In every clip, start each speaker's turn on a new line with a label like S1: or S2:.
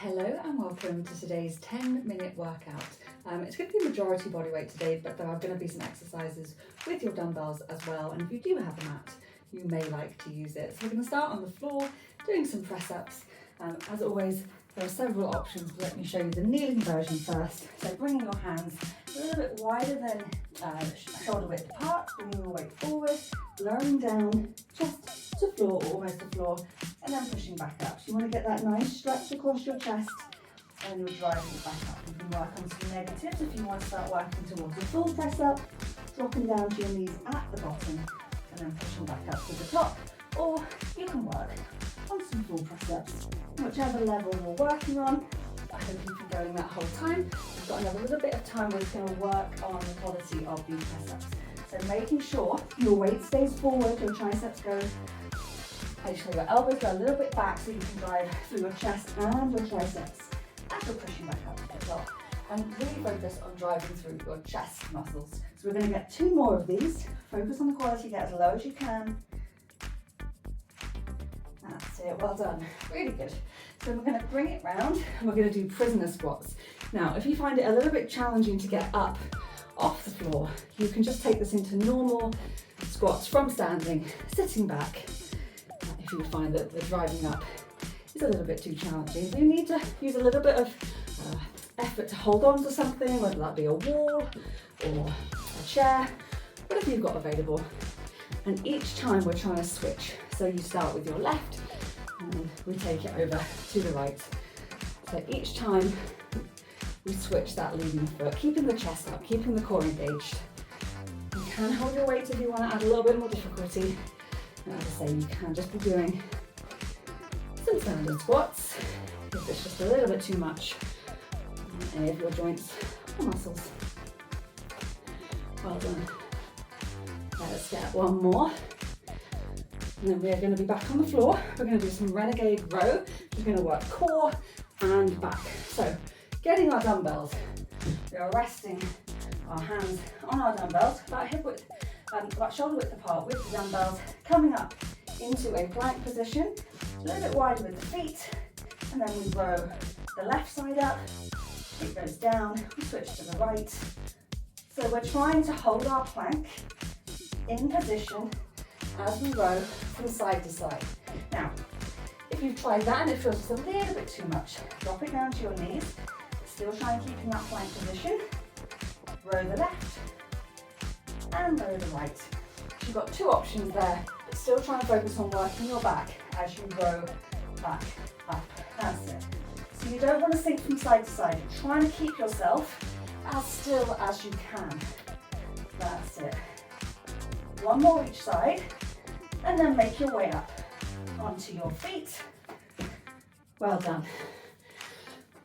S1: Hello and welcome to today's 10-minute workout. It's going to be majority body weight today, but there are going to be some exercises with your dumbbells as well. And if you do have a mat, you may like to use it. So we're going to start on the floor, doing some press-ups. As always, there are several options, but let me show you the kneeling version first. So bringing your hands a little bit wider than shoulder width apart, bringing your weight forward, lowering down just to floor or almost to floor, and then pushing back up. So you want to get that nice stretch across your chest and you're driving it back up. You can work on some negatives if you want to start working towards a full press up, dropping down to your knees at the bottom and then pushing back up to the top, or you can work on some full press ups, whichever level you're working on. I hope you've been going that whole time. We've got another little bit of time where we're going to work on the quality of these press ups. So making sure your weight stays forward, your triceps go, make sure your elbows go a little bit back so you can drive through your chest and your triceps as you're pushing back up to the top. And really focus on driving through your chest muscles. So we're going to get 2 more of these. Focus on the quality, get as low as you can. That's it, well done, really good. So we're going to bring it round and we're going to do prisoner squats. Now, if you find it a little bit challenging to get up off the floor, you can just take this into normal squats from standing, sitting back. If you find that the driving up is a little bit too challenging, you need to use a little bit of effort to hold on to something, whether that be a wall or a chair, whatever you've got available. And each time we're trying to switch. So you start with your left and we take it over to the right. So each time we switch that leading foot, keeping the chest up, keeping the core engaged. You can hold your weight if you want to add a little bit more difficulty. And as I say, you can just be doing some standard squats if it's just a little bit too much on any of your joints or muscles. Well done. Let's get one more. And then we're going to be back on the floor. We're going to do some renegade row. We're going to work core and back. So getting our dumbbells, we are resting our hands on our dumbbells, about hip width, about shoulder width apart with the dumbbells, coming up into a plank position, a little bit wider with the feet, and then we row the left side up, it goes down, we switch to the right. So we're trying to hold our plank in position as we row from side to side. Now, if you've tried that and it feels just a little bit too much, drop it down to your knees, still try and keep in that plank position, row the left, and row the right. So you've got 2 options there, but still try and focus on working your back as you row back up. That's it. So you don't want to sink from side to side. You're trying to keep yourself as still as you can. That's it. 1 more each side, and then make your way up onto your feet. Well done.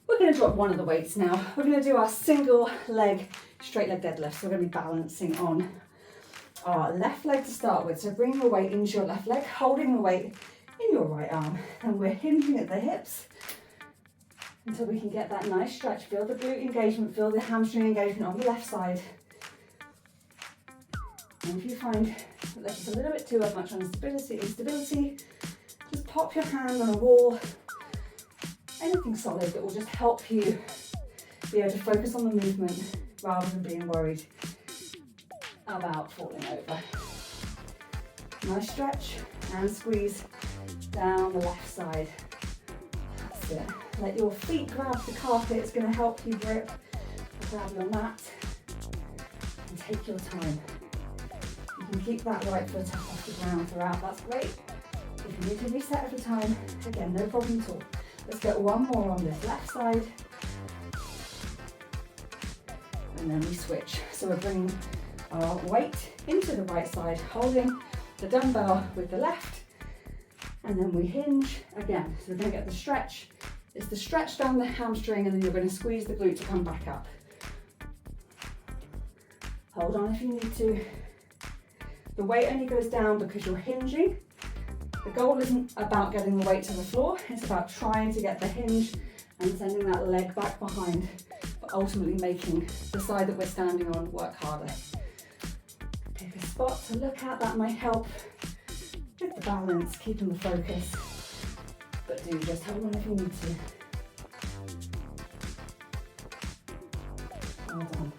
S1: We're going to drop one of the weights now. We're going to do our single leg straight leg deadlift. So we're going to be balancing on our left leg to start with. So bring your weight into your left leg, holding the weight in your right arm. And we're hinging at the hips until we can get that nice stretch. Feel the glute engagement, feel the hamstring engagement on the left side. And if you find that there's just a little bit too much on instability, just pop your hand on a wall, anything solid that will just help you be able to focus on the movement rather than being worried about falling over. Nice stretch and squeeze down the left side. That's it. Let your feet grab the carpet, it's going to help you grab your mat, and take your time. You can keep that right foot up off the ground throughout, that's great. If you need to reset every time, again, no problem at all. Let's get 1 more on this left side. And then we switch. So we're bringing our weight into the right side, holding the dumbbell with the left, and then we hinge again. So we're going to get the stretch. It's the stretch down the hamstring, and then you're going to squeeze the glute to come back up. Hold on if you need to. The weight only goes down because you're hinging. The goal isn't about getting the weight to the floor, it's about trying to get the hinge and sending that leg back behind, but ultimately making the side that we're standing on work harder. Pick a spot to look at, that might help with the balance, keeping the focus, but do just hold on if you need to. Well done.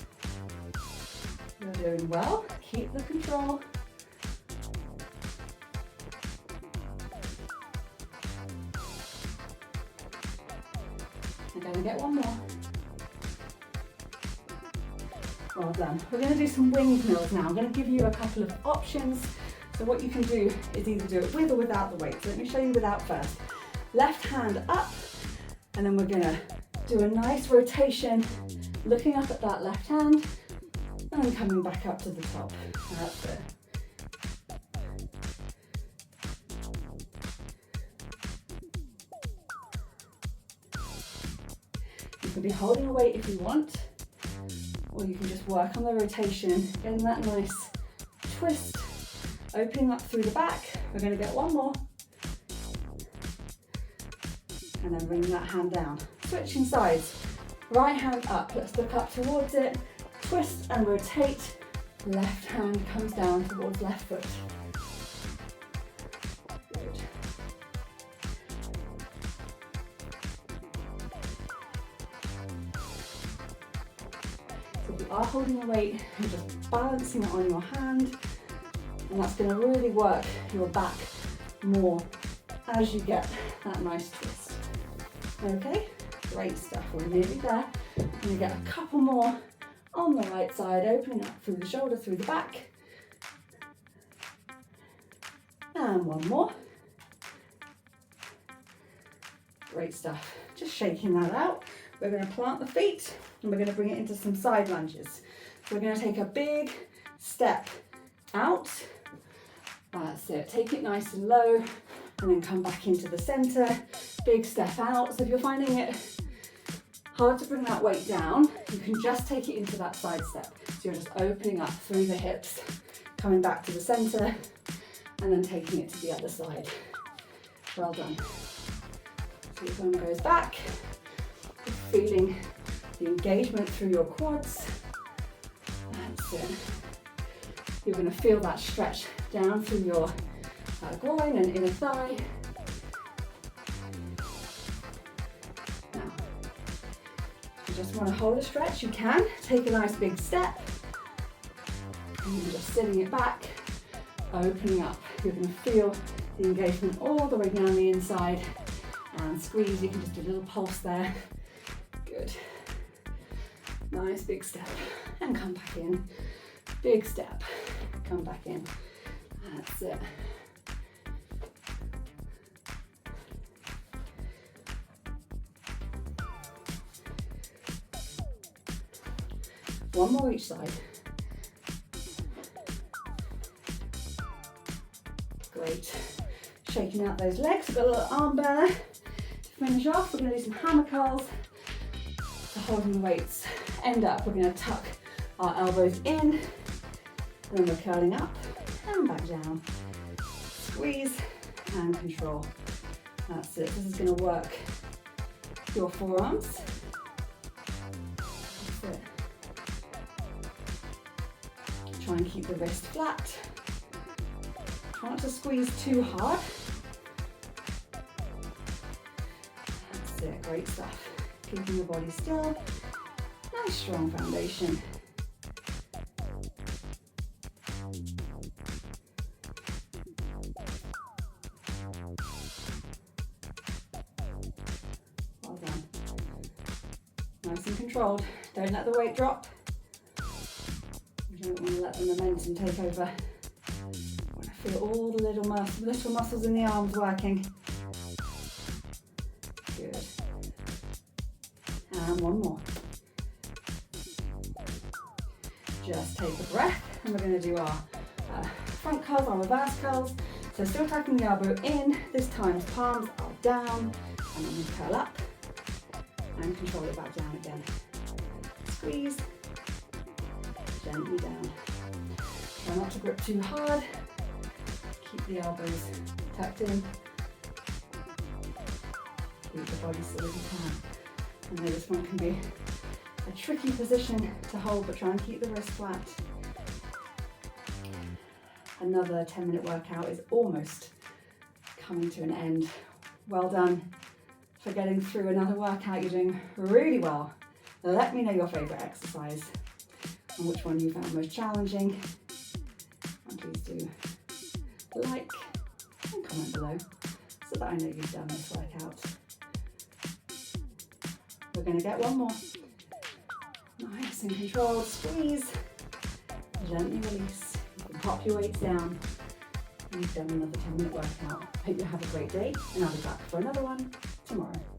S1: You're doing well. Keep the control. We're going to get one more. Well done. We're going to do some windmills now. I'm going to give you a couple of options. So what you can do is either do it with or without the weight. So let me show you without first. Left hand up, and then we're going to do a nice rotation, looking up at that left hand, and then coming back up to the top. That's it. You can be holding a weight if you want, or you can just work on the rotation, getting that nice twist, opening up through the back. We're going to get one more. And then bringing that hand down. Switching sides. Right hand up. Let's look up towards it. Twist and rotate. Left hand comes down towards left foot. Good. So if you are holding a weight, you're just balancing it on your hand, and that's going to really work your back more as you get that nice twist. Okay, great stuff. We're nearly there. I'm going to get a couple more on the right side, opening up through the shoulder, through the back. And one more. Great stuff. Just shaking that out. We're going to plant the feet and we're going to bring it into some side lunges. So we're going to take a big step out. That's it. Take it nice and low and then come back into the center. Big step out. So if you're finding it hard to bring that weight down, you can just take it into that side step. So you're just opening up through the hips, coming back to the center, and then taking it to the other side. Well done. So this one goes back, feeling the engagement through your quads. That's it. You're going to feel that stretch down through your groin and inner thigh. Now, if you just want to hold a stretch, you can. Take a nice big step. And then just sitting it back, opening up. You're going to feel the engagement all the way down the inside. And squeeze, you can just do a little pulse there. Good. Nice big step. And come back in. Big step. Come back in. That's it. One more each side. Great. Shaking out those legs. We've got a little arm burner. To finish off, we're going to do some hammer curls. So holding the weights. End up, we're going to tuck our elbows in. And then we're curling up and back down. Squeeze and control. That's it. This is going to work your forearms. That's it. Try and keep the wrist flat. Try not to squeeze too hard. That's it. Great stuff. Keeping the body still. Nice strong foundation. Well done. Nice and controlled. Don't let the weight drop. You don't want to let the momentum take over. You want to feel all the little muscles in the arms working. Good. And one more. Just take a breath, and we're going to do our front curls, our reverse curls. So still tucking the elbow in, this time palms are down, and then we curl up, and control it back down again. Squeeze, gently down. Try not to grip too hard, keep the elbows tucked in, keep the body still as you can. I know this one can be a tricky position to hold, but try and keep the wrist flat. Another 10-minute workout is almost coming to an end. Well done for getting through another workout. You're doing really well. Let me know your favourite exercise and which one you found most challenging. And please do like and comment below so that I know you've done this workout. We're going to get one more. Nice and controlled squeeze. Gently release. You can pop your weights down. And you've done another 10-minute workout. Hope you have a great day, and I'll be back for another one tomorrow.